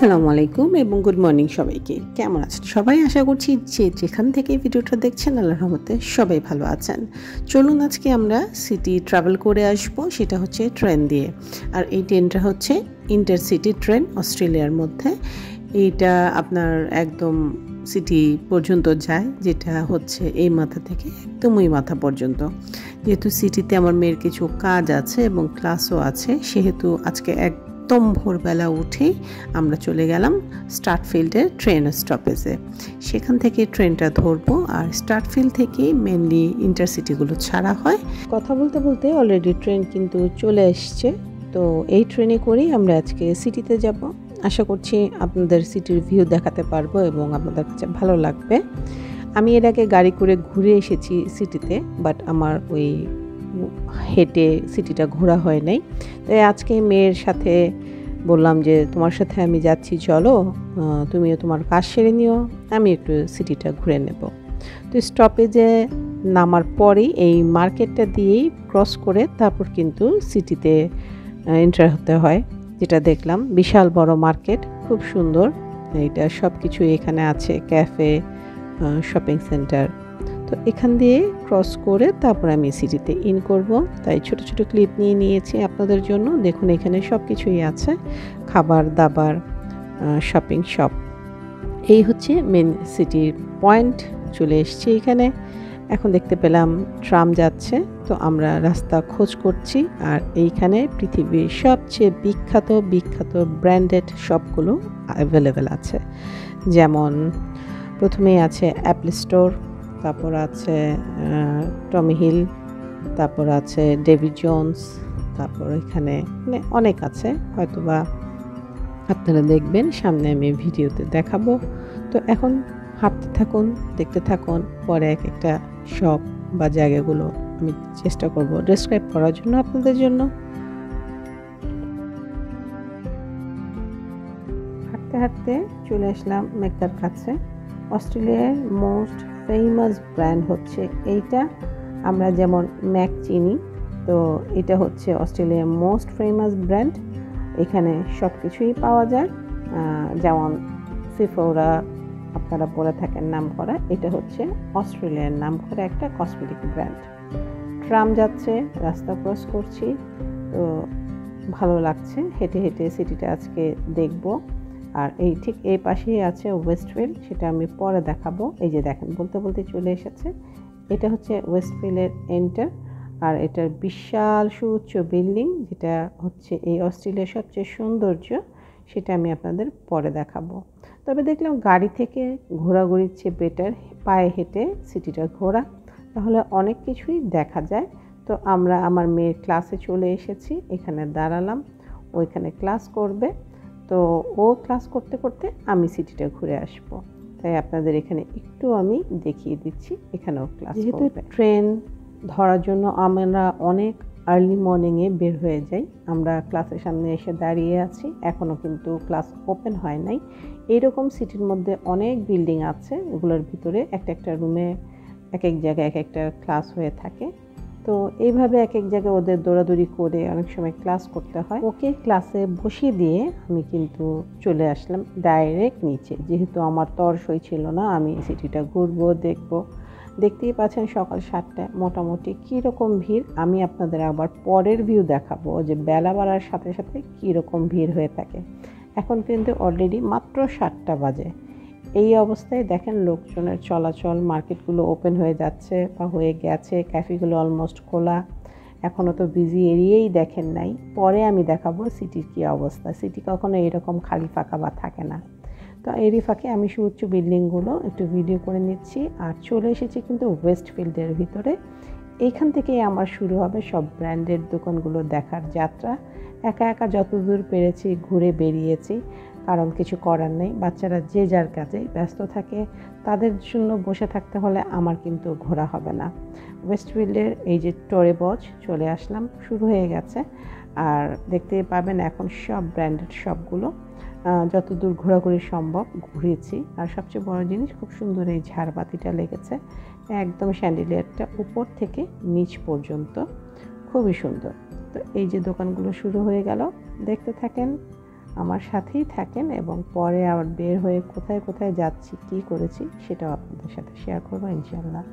আসসালামু আলাইকুম এবং গুড মর্নিং সবাইকে। কেমন আছেন সবাই? আশা করছি যে যেখান থেকে ভিডিওটা দেখছেন আল্লাহর রহমতে সবাই ভালো আছেন। চলুন আজকে আমরা সিটি ট্রাভেল করে আসব, সেটা হচ্ছে ট্রেন দিয়ে। আর এই ট্রেনটা হচ্ছে ইন্টারসিটি ট্রেন অস্ট্রেলিয়ার মধ্যে। এইটা আপনার একদম সিটি পর্যন্ত যায়, যেটা হচ্ছে এই মাথা থেকে একদম ওই মাথা পর্যন্ত। যেহেতু সিটিতে আমার মেয়ের কিছু কাজ আছে এবং ক্লাসও আছে, সেহেতু আজকে একদম ভোরবেলা উঠেই আমরা চলে গেলাম স্টার্টফিল্ডের ট্রেন স্টপেজে। সেখান থেকে ট্রেনটা ধরবো, আর স্টার্টফিল্ড থেকেই মেনলি ইন্টারসিটিগুলো ছাড়া হয়। কথা বলতে বলতে অলরেডি ট্রেন কিন্তু চলে এসছে। তো এই ট্রেনে করেই আমরা আজকে সিটিতে যাব। আশা করছি আপনাদের সিটির ভিউ দেখাতে পারবো এবং আপনাদের কাছে ভালো লাগবে। আমি এর আগে গাড়ি করে ঘুরে এসেছি সিটিতে, বাট আমার ওই হেঁটে সিটিটা ঘোরা হয় নাই। তাই আজকে মেয়ের সাথে বললাম যে তোমার সাথে আমি যাচ্ছি, চলো তুমিও তোমার কাজ সেরে নিও, আমি একটু সিটিটা ঘুরে নেব। তো স্টপেজে নামার পরেই এই মার্কেটটা দিয়েই ক্রস করে তারপর কিন্তু সিটিতে এন্টার হতে হয়। যেটা দেখলাম বিশাল বড় মার্কেট, খুব সুন্দর। এইটা সব কিছু এখানে আছে, ক্যাফে, শপিং সেন্টার। তো এখান দিয়ে ক্রস করে তারপর আমি সিটিতে ইন করব। তাই ছোট ছোট ক্লিপ নিয়ে নিয়েছি আপনাদের জন্য। দেখুন এখানে সব কিছুই আছে, খাবার দাবার, শপিং শপ। এই হচ্ছে মেন সিটির পয়েন্ট। চলে এসেছি এখানে। এখন দেখতে পেলাম ট্রাম যাচ্ছে, তো আমরা রাস্তা খোঁজ করছি। আর এইখানে পৃথিবীর সবচেয়ে বিখ্যাত বিখ্যাত ব্র্যান্ডেড শপগুলো অ্যাভেলেবেল আছে। যেমন প্রথমেই আছে অ্যাপল স্টোর, তারপর আছে টমি হিল, তারপর আছে ডেভিড জোন্স, তারপর এখানে মানে অনেক আছে, হয়তোবা আপনারা দেখবেন সামনে আমি ভিডিওতে দেখাবো। তো এখন হাঁটতে থাকুন, দেখতে থাকুন, পরে এক একটা শপ বা জায়গাগুলো আমি চেষ্টা করব ডেসক্রাইব করার জন্য আপনাদের জন্য। হাঁটতে হাঁটতে চলে আসলাম মেক্কার কাছে। অস্ট্রেলিয়ার মোস্ট ফেমাস ব্র্যান্ড হচ্ছে এইটা। আমরা যেমন ম্যাক চিনি, তো এটা হচ্ছে অস্ট্রেলিয়ার মোস্ট ফেমাস ব্র্যান্ড। এখানে সব কিছুই পাওয়া যায়, যেমন সিফোরা আপনারা পরে থাকেন নাম করা, এটা হচ্ছে অস্ট্রেলিয়ার নাম করা একটা কসমেটিক ব্র্যান্ড। ট্রাম যাচ্ছে, রাস্তা ক্রস করছি, তো ভালো লাগছে হেঁটে হেঁটে সিটিটা আজকে দেখব। আর এই ঠিক এই পাশেই আছে ওয়েস্টফিল্ড, সেটা আমি পরে দেখাবো। এই যে দেখেন বলতে বলতে চলে এসেছে, এটা হচ্ছে ওয়েস্টফিল্ডের এন্টার। আর এটার বিশাল সুউচ্চ বিল্ডিং, যেটা হচ্ছে এই অস্ট্রেলিয়ার সবচেয়ে সৌন্দর্য, সেটা আমি আপনাদের পরে দেখাবো। তবে দেখলাম গাড়ি থেকে ঘোরাঘুরির চেয়ে বেটার পায়ে হেঁটে সিটিটা ঘোরা, তাহলে অনেক কিছুই দেখা যায়। তো আমরা আমার মেয়ের ক্লাসে চলে এসেছি, এখানে দাঁড়ালাম, ওইখানে ক্লাস করবে। তো ও ক্লাস করতে করতে আমি সিটিটা ঘুরে আসব, তাই আপনাদের এখানে একটু আমি দেখিয়ে দিচ্ছি এখানেও ক্লাস। যেহেতু ট্রেন ধরার জন্য আমরা অনেক আর্লি মর্নিংয়ে বের হয়ে যাই। আমরা ক্লাসের সামনে এসে দাঁড়িয়ে আছি, এখনও কিন্তু ক্লাস ওপেন হয় নাই। এইরকম সিটির মধ্যে অনেক বিল্ডিং আছে, এগুলোর ভিতরে একটা একটা রুমে এক এক জায়গায় এক একটা ক্লাস হয়ে থাকে। তো এইভাবে এক এক জায়গায় ওদের দৌড়াদৌড়ি করে অনেক সময় ক্লাস করতে হয়। ওকে ক্লাসে বসিয়ে দিয়ে আমি কিন্তু চলে আসলাম ডাইরেক্ট নিচে, যেহেতু আমার তর সই ছিল না আমি সিটিটা ঘুরবো দেখবো। দেখতেই পাচ্ছেন সকাল 7টায় মোটামুটি কীরকম ভিড়। আমি আপনাদের আবার পরের ভিউ দেখাবো যে বেলা বাড়ার সাথে সাথে কীরকম ভিড় হয়ে থাকে। এখন কিন্তু অলরেডি মাত্র 7টা বাজে। এই অবস্থায় দেখেন লোকজনের চলাচল, মার্কেটগুলো ওপেন হয়ে যাচ্ছে বা হয়ে গেছে, ক্যাফেগুলো অলমোস্ট খোলা। এখনও তো বিজি এরিয়াই দেখেন নাই, পরে আমি দেখাবো সিটির কী অবস্থা। সিটি কখনো এরকম খালি ফাঁকা বা থাকে না। তো এরই ফাঁকে আমি সুউচ্চ বিল্ডিংগুলো একটু ভিডিও করে নিচ্ছি। আর চলে এসেছি কিন্তু ওয়েস্টফিল্ডের ভিতরে। এইখান থেকেই আমার শুরু হবে সব ব্র্যান্ডের দোকানগুলো দেখার যাত্রা। একা একা যতদূর পেরেছি ঘুরে বেরিয়েছি, কারণ কিছু করার নেই, বাচ্চারা যে যার কাজে ব্যস্ত থাকে, তাদের জন্য বসে থাকতে হলে আমার কিন্তু ঘোরা হবে না। ওয়েস্টফিল্ডের এই যে টরে বজ চলে আসলাম, শুরু হয়ে গেছে। আর দেখতে পাবেন এখন সব ব্র্যান্ডেড শপগুলো যতদূর ঘোরাঘুরি সম্ভব ঘুরেছি। আর সবচেয়ে বড় জিনিস, খুব সুন্দর এই ঝাড়বাতিটা লেগেছে একদম স্যান্ডেলিয়ারটা উপর থেকে নিচ পর্যন্ত, খুবই সুন্দর। তো এই যে দোকানগুলো শুরু হয়ে গেল, দেখতে থাকেন। আমার সাথেই থাকেন এবং পরে আবার বের হয়ে কোথায় কোথায় যাচ্ছি, কী করেছি সেটাও আপনাদের সাথে শেয়ার করবো ইনশাআল্লাহ।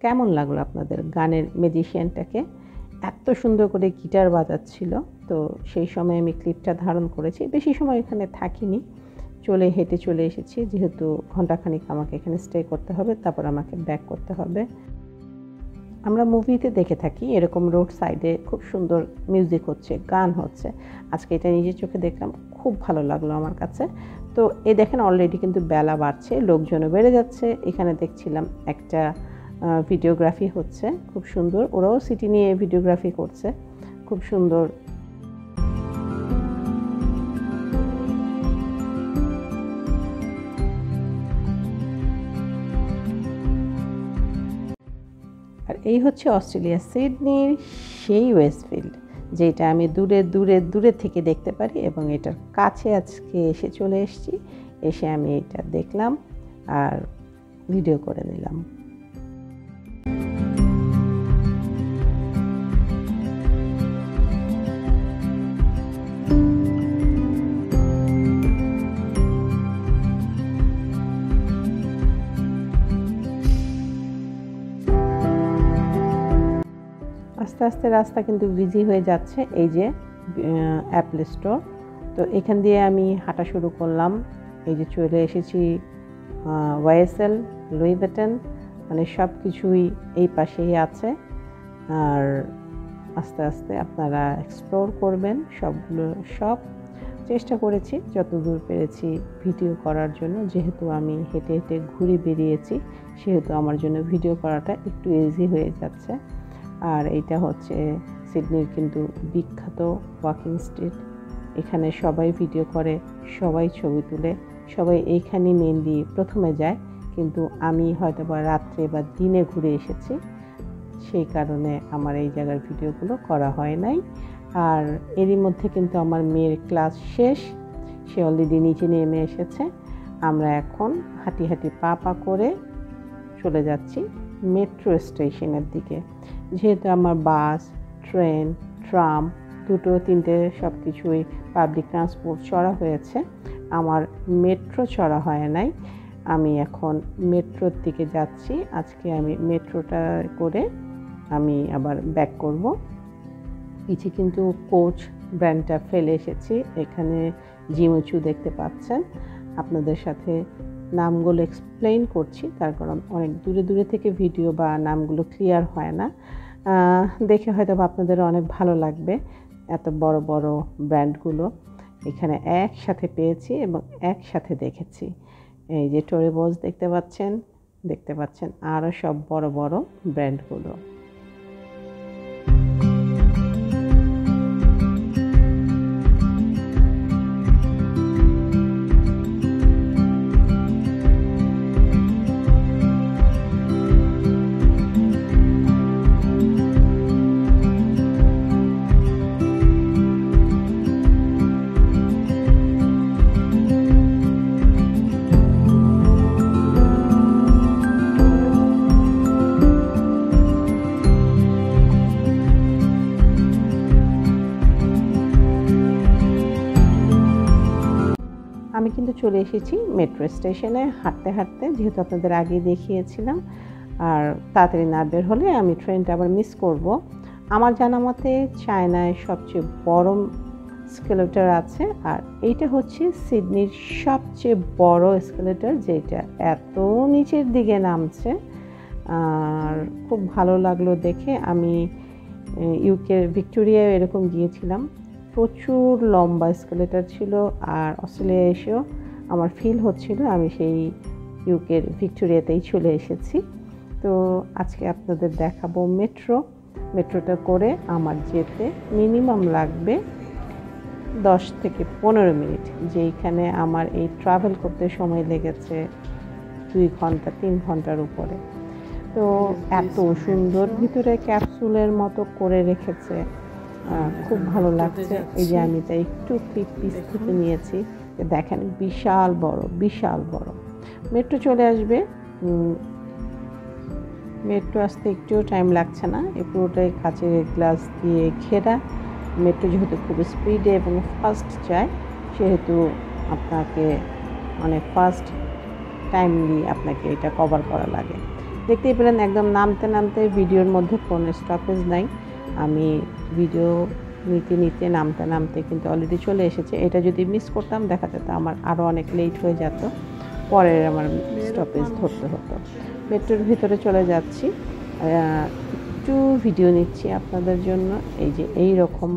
কেমন লাগলো আপনাদের গানের ম্যাজিশিয়ানটাকে? এত সুন্দর করে গিটার বাজাচ্ছিল। তো সেই সময় আমি ক্লিপটা ধারণ করেছি। বেশি সময় এখানে থাকিনি, হেঁটে চলে এসেছি, যেহেতু ঘণ্টাখানিক আমাকে এখানে স্টে করতে হবে, তারপর আমাকে ব্যাক করতে হবে। আমরা মুভিতে দেখে থাকি এরকম রোড সাইডে খুব সুন্দর মিউজিক হচ্ছে, গান হচ্ছে। আজকে এটা নিজের চোখে দেখলাম, খুব ভালো লাগলো আমার কাছে। তো এই দেখেন অলরেডি কিন্তু বেলা বাড়ছে, লোকজনও বেড়ে যাচ্ছে। এখানে দেখছিলাম একটা ভিডিওগ্রাফি হচ্ছে, খুব সুন্দর। ওরাও সিটি নিয়ে ভিডিওগ্রাফি করছে, খুব সুন্দর। আর এই হচ্ছে অস্ট্রেলিয়া সিডনির সেই ওয়েস্টফিল্ড, যেটা আমি দূরে দূরে দূরে থেকে দেখতে পারি, এবং এটার কাছে আজকে এসে চলে এসেছি। এসে আমি এটা দেখলাম আর ভিডিও করে নিলাম। আস্তে আস্তে রাস্তা কিন্তু বিজি হয়ে যাচ্ছে। এই যে অ্যাপল স্টোর, তো এখান দিয়ে আমি হাঁটা শুরু করলাম। এই যে চলে এসেছি ওয়াইএসএল, লুই ভিটন, মানে সব কিছুই এই পাশেই আছে। আর আস্তে আস্তে আপনারা এক্সপ্লোর করবেন সবগুলো। সব চেষ্টা করেছি যতদূর পেরেছি ভিডিও করার জন্য। যেহেতু আমি হেঁটে হেঁটে ঘুরে বেরিয়েছি, সেহেতু আমার জন্য ভিডিও করাটা একটু ইজি হয়ে যাচ্ছে। আর এইটা হচ্ছে সিডনির কিন্তু বিখ্যাত ওয়াকিং স্ট্রিট। এখানে সবাই ভিডিও করে, সবাই ছবি তুলে, সবাই এইখানেই মেইনলি প্রথমে যায়। কিন্তু আমি হয়তো বা রাত্রে বা দিনে ঘুরে এসেছি, সেই কারণে আমার এই জায়গার ভিডিওগুলো করা হয় নাই। আর এরই মধ্যে কিন্তু আমার মেয়ের ক্লাস শেষ, সে অলরেডি নিচে নেমে এসেছে। আমরা এখন হাঁটি হাঁটি পা পা করে চলে যাচ্ছি মেট্রো স্টেশনের দিকে। যেহেতু আমার বাস, ট্রেন, ট্রাম, দুটো তিনটে সব কিছুই পাবলিক ট্রান্সপোর্ট চড়া হয়েছে, আমার মেট্রো চড়া হয় নাই। আমি এখন মেট্রোর দিকে যাচ্ছি। আজকে আমি মেট্রোটা করে আমি আবার ব্যাক করব। পিছে কিন্তু কোচ ব্র্যান্ডটা ফেলে এসেছি। এখানে জিমোচু দেখতে পাচ্ছেন। আপনাদের সাথে নামগুলো এক্সপ্লেইন করছি, তার কারণ অনেক দূরে দূরে থেকে ভিডিও বা নামগুলো ক্লিয়ার হয় না। দেখে হয়তো আপনাদের অনেক ভালো লাগবে। এত বড় বড় ব্র্যান্ডগুলো এখানে একসাথে পেয়েছি এবং একসাথে দেখেছি। এই যে টোরেবোস দেখতে পাচ্ছেন, আরও সব বড় বড় ব্র্যান্ডগুলো। কিন্তু চলে এসেছি মেট্রো স্টেশনে হাঁটতে হাঁটতে, যেহেতু আপনাদের আগে দেখিয়েছিলাম। আর তাড়াতাড়ি না বের হলে আমি ট্রেনটা আবার মিস করব। আমার জানা মতে চায়নায় সবচেয়ে বড় এসকেলেটর আছে, আর এইটা হচ্ছে সিডনির সবচেয়ে বড় এসকেলেটর, যেটা এত নিচের দিকে নামছে। আর খুব ভালো লাগলো দেখে। আমি ইউকে ভিক্টোরিয়ায় এরকম গিয়েছিলাম, প্রচুর লম্বা এসকেলেটর ছিল। আর অস্ট্রেলিয়া এসেও আমার ফিল হচ্ছিল আমি সেই ইউকের ভিক্টোরিয়াতেই চলে এসেছি। তো আজকে আপনাদের দেখাবো মেট্রোটা করে আমার যেতে মিনিমাম লাগবে 10 থেকে 15 মিনিট, যেইখানে আমার এই ট্রাভেল করতে সময় লেগেছে 2 ঘন্টা 3 ঘন্টার উপরে। তো এত সুন্দর ভিতরে ক্যাপসুলের মতো করে রেখেছে, খুব ভালো লাগছে। এই যে আমি তাই একটু ক্লিপ পিস থেকে নিয়েছি, দেখেন বিশাল বড়। মেট্রো চলে আসবে, মেট্রো আসতে একটুও টাইম লাগছে না। এই পুরোটাই কাচের গ্লাস দিয়ে ঘেরা। মেট্রো যেহেতু খুব স্পিডে এবং ফাস্ট যায়, সেহেতু আপনাকে অনেক ফাস্ট টাইমলি আপনাকে এটা কভার করা লাগে। দেখতেই পেলেন একদম নামতে ভিডিওর মধ্যে কোনো স্টপেজ নাই। আমি ভিডিও নিতে নামতে কিন্তু অলরেডি চলে এসেছে। এটা যদি মিস করতাম দেখা যেত আমার আরও অনেক লেট হয়ে যেত, পরের আমার স্টপেজ ধরতে হতো। মেট্রোর ভিতরে চলে যাচ্ছি, একটু ভিডিও নিচ্ছি আপনাদের জন্য। এই যে এই রকম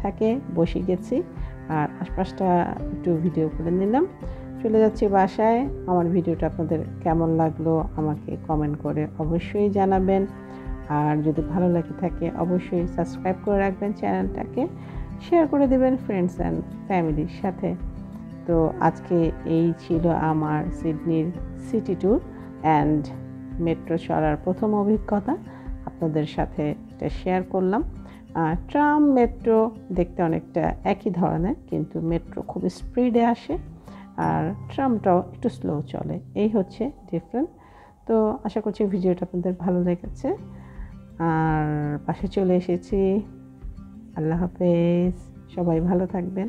থাকে, বসে গেছি আর আশপাশটা একটু ভিডিও করে নিলাম। চলে যাচ্ছি বাসায়। আমার ভিডিওটা আপনাদের কেমন লাগলো আমাকে কমেন্ট করে অবশ্যই জানাবেন। আর যদি ভালো লাগে থাকে অবশ্যই সাবস্ক্রাইব করে রাখবেন চ্যানেলটাকে, শেয়ার করে দেবেন ফ্রেন্ডস অ্যান্ড ফ্যামিলির সাথে। তো আজকে এই ছিল আমার সিডনির সিটি ট্যুর অ্যান্ড মেট্রো চড়ার প্রথম অভিজ্ঞতা। আপনাদের সাথে এটা শেয়ার করলাম। ট্রাম মেট্রো দেখতে অনেকটা একই ধরনের, কিন্তু মেট্রো খুব স্পিডে আসে আর ট্রামটাও একটু স্লো চলে, এই হচ্ছে ডিফারেন্ট। তো আশা করছি ভিডিওটা আপনাদের ভালো লেগেছে। আর পাশে চলে এসেছি। আল্লাহ হাফেজ, সবাই ভালো থাকবেন।